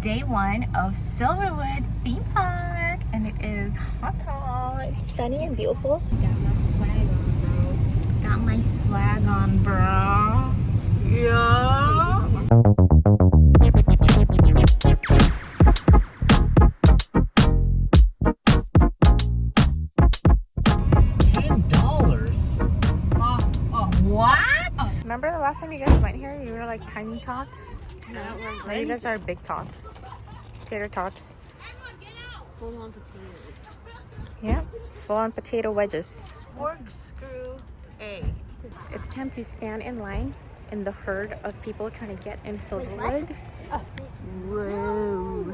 day one of Silverwood theme park, and it is Athol. It's sunny and beautiful. Got my swag on, bro. Got my swag on, bro. Yeah. What? Remember the last time you guys went here? You were like tiny tots. Now you guys are big tots. Tater tots. Full on potatoes. Yep, full on potato wedges. Corkscrew A. It's time to stand in line in the herd of people trying to get in Silverwood. Whoa.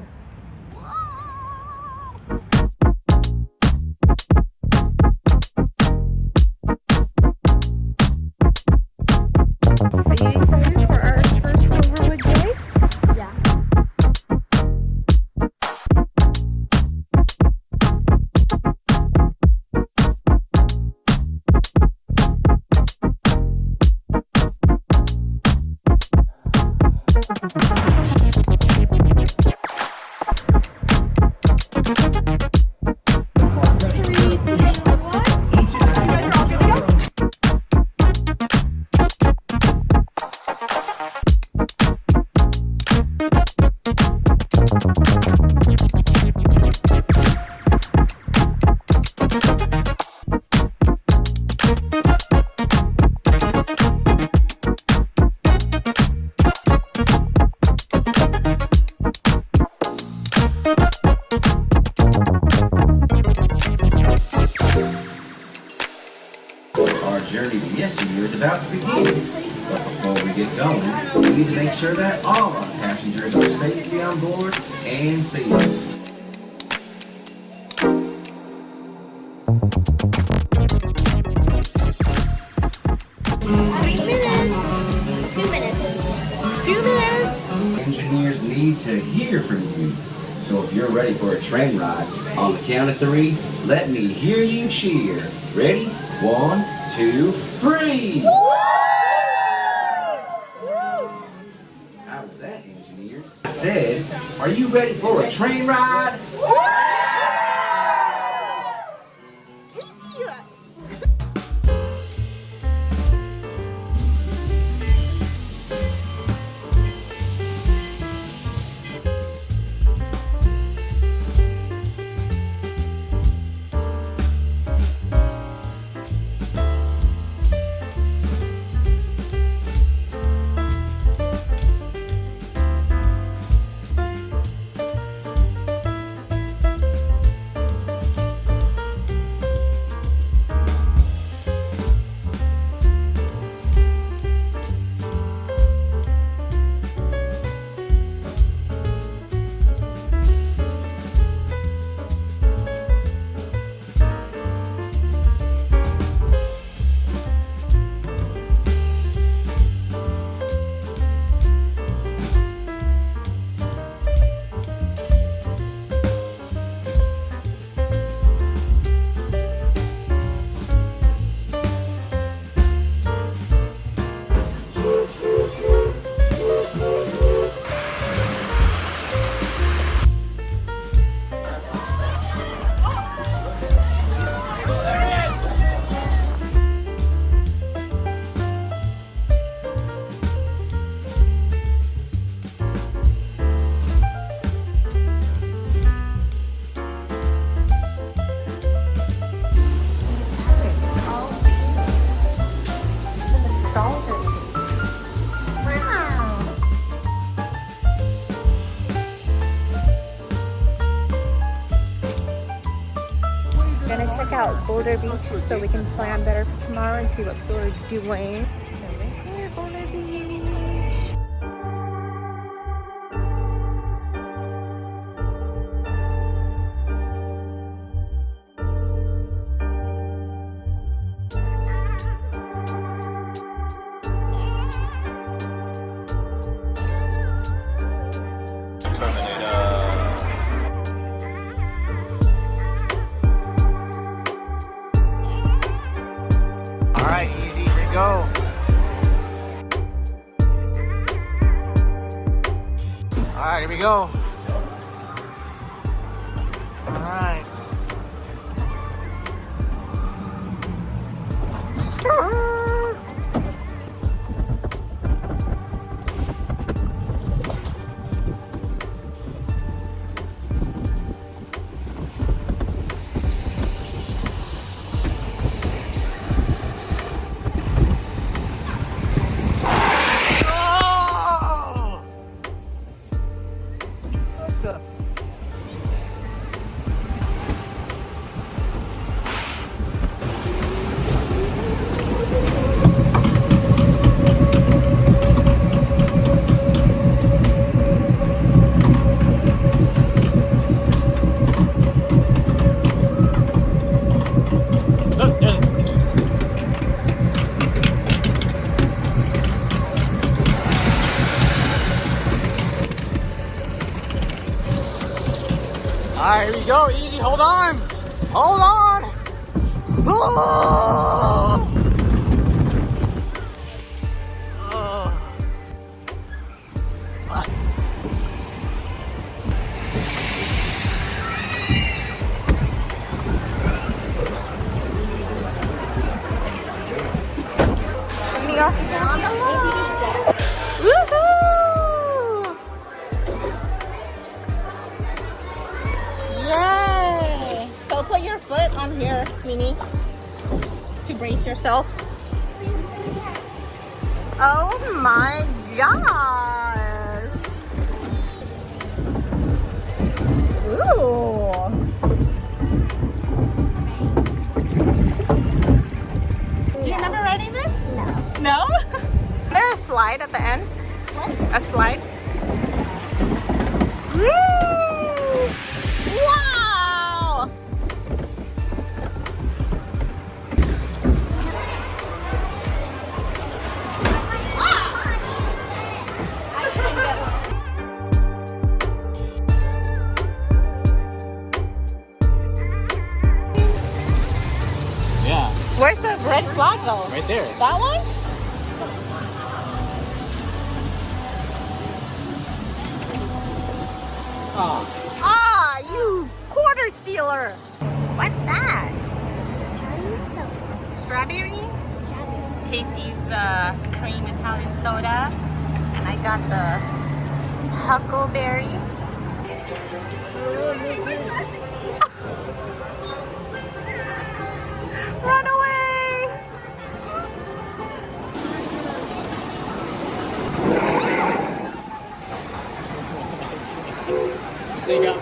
Are you excited for our first Silverwood day? Yeah. Our journey to yesteryear is about to begin. But before we get going, we need to make sure that all our passengers are safely on board and safe. Engineers need to hear from you. So if you're ready for a train ride, on the count of 3, let me hear you cheer. Ready? 1, 2, 3! How was that, engineers? I said, are you ready for a train ride? Can you see that? Check out Boulder Beach so we can plan better for tomorrow and see what people are doing. Here, Boulder Beach. Alright, easy, here we go. Alright, here we go. Alright. Alright, here we go. Easy, hold on. Hold on. Oh! Oh. We are on the lawn. Woohoo! Yay! So put your foot on here, Mimi, to brace yourself. Oh my gosh! Ooh! Do you remember riding this? No. No? There's a slide at the end. What? A slide. Woo! Wow! Yeah, Where's the red flag go? right there. That one? Oh. Ah, you quarter stealer! What's that? Strawberry? Casey's cream Italian soda. And I got the huckleberry. Run away! They got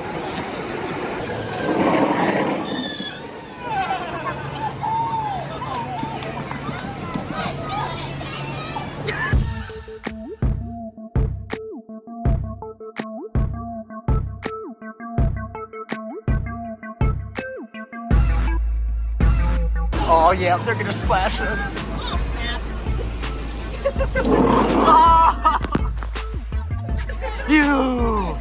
Oh yeah, they're gonna splash us. Oh, you!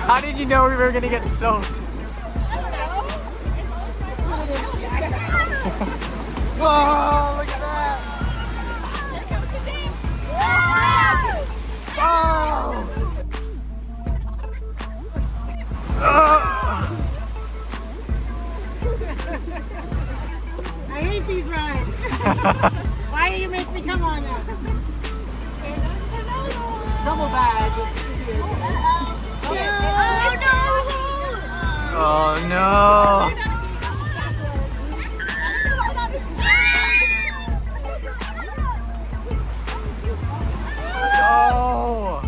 How did you know we were gonna get soaked? Whoa, look at that! Oh! I hate these rides. Why do you make me come on them? Double bag. Oh no! Oh!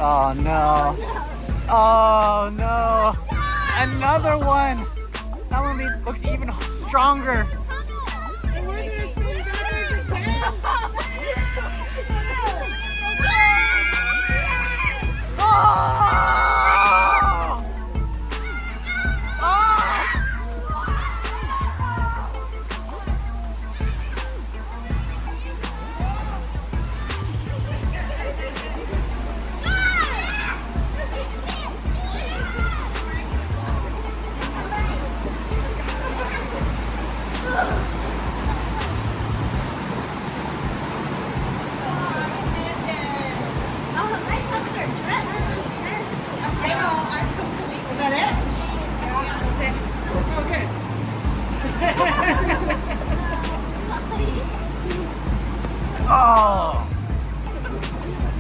Oh no. Oh no. Another one. That one looks even stronger. Oh!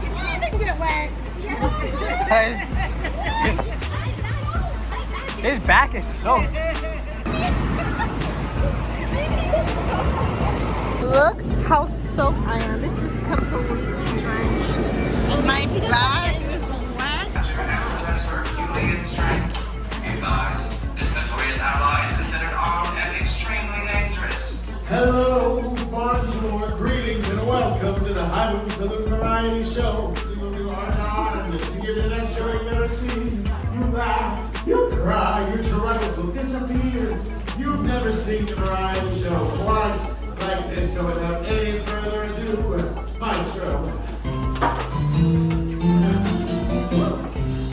Did you even get wet? His back is soaked. Look how soaked I am. This is completely drenched. And my back is wet. This notorious ally is considered armed and extremely dangerous. Hello, bonjour, greetings, and welcome to the Highland Salute Variety Show. You will do our time to see you in a show you've never seen. You laugh, you cry, your troubles will disappear. You've never seen a variety show quite like this, so without any further ado, maestro.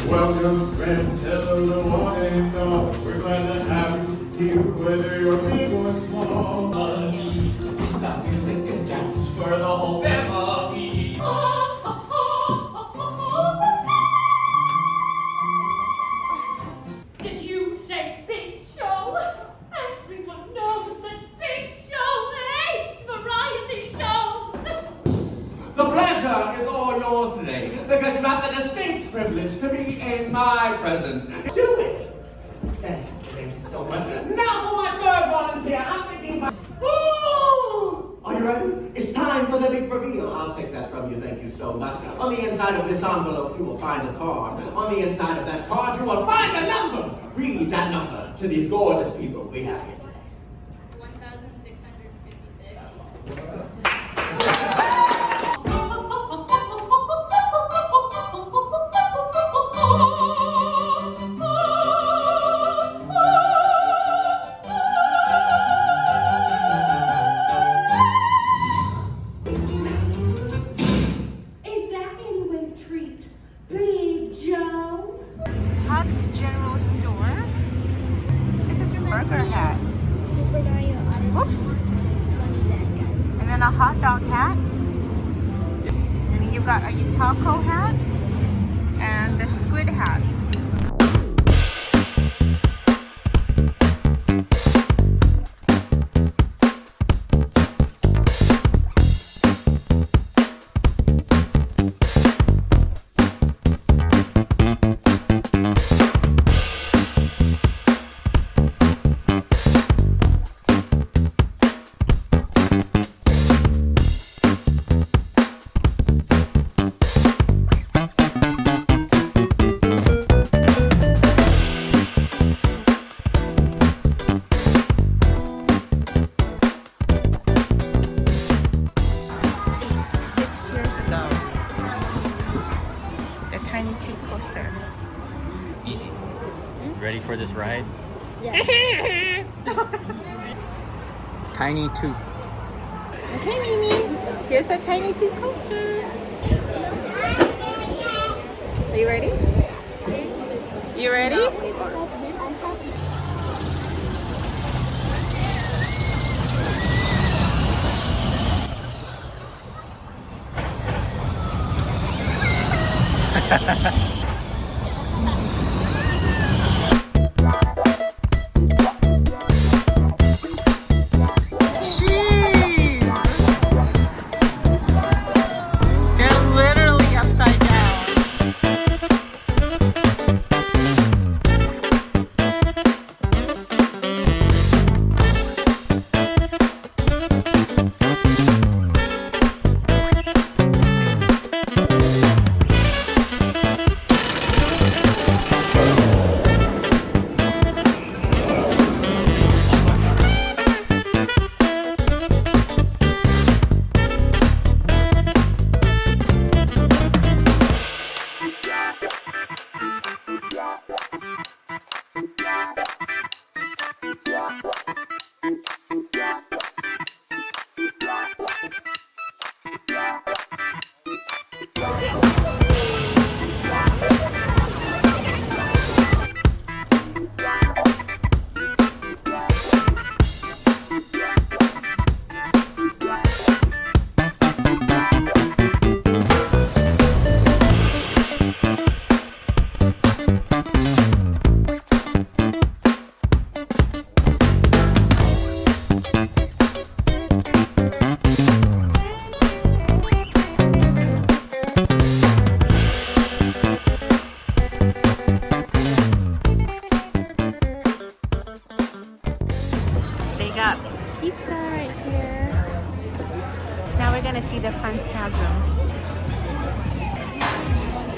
Welcome, friends, hello, one and all. We're glad to have you here, whether you're big or small. Stop music and dance for the whole family. Did you say Big Joe? Everyone knows that Big Joe hates variety shows. The pleasure is all yours today, because you have the distinct privilege to be in my presence. Do it! Thank you so much. Now for my third volunteer, I'm thinking my... Ooh! Are you ready? It's time for the big reveal. I'll take that from you, thank you so much. On the inside of this envelope, you will find a card. On the inside of that card, you will find a number. Read that number to these gorgeous people we have here today. 1,656. Is that any way to treat Big Joe? Huck's General Store. Look at this burger hat. Super Mario Odyssey. Oops. Funny bad guys. And then a hot dog hat. And you've got a taco hat. And the squid hats. Easy. Ready for this ride? Yeah. Tiny Toot. Okay, Mimi. Here's the Tiny Toot coaster. Are you ready? You ready? pizza right here. Now we're gonna see the phantasm.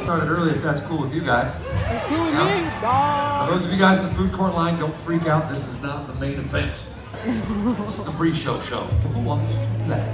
Started early if that's cool with you guys. It's cool with Yeah. me. Bye. Now, those of you guys in the food court line, don't freak out. This is not the main event. This is the pre-show show. Who wants to play?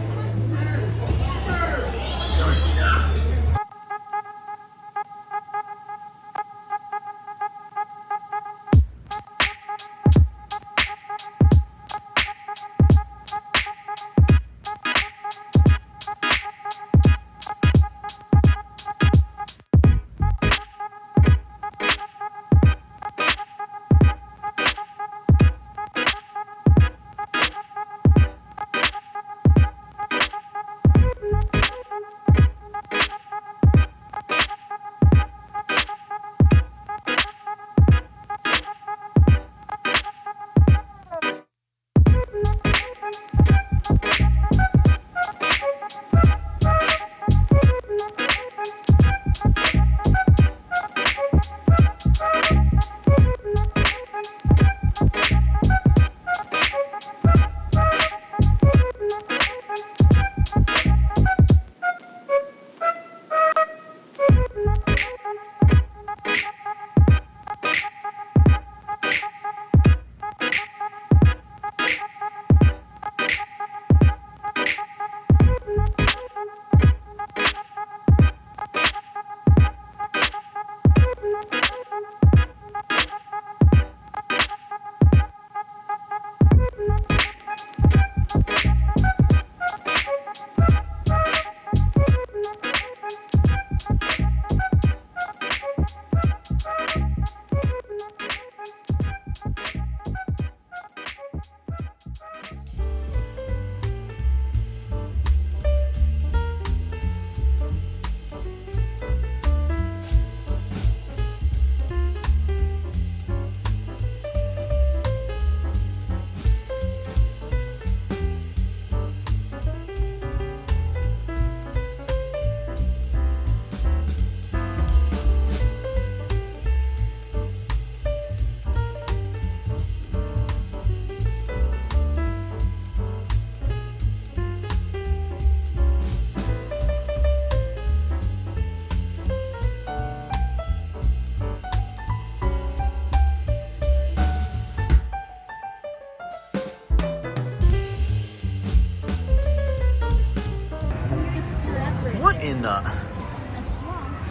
What in the? A sloth.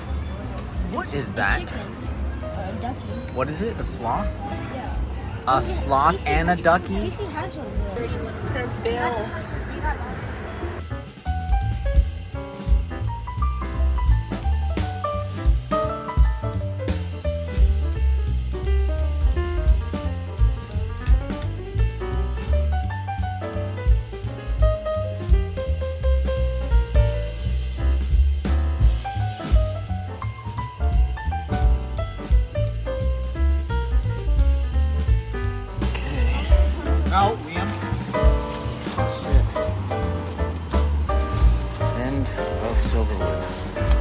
What is A that? chicken. Or a ducky. What is it? A sloth? Yeah. A sloth and a ducky? Casey has one of those. Her bill. You got that. No, Liam. That's it. End of Silverwood.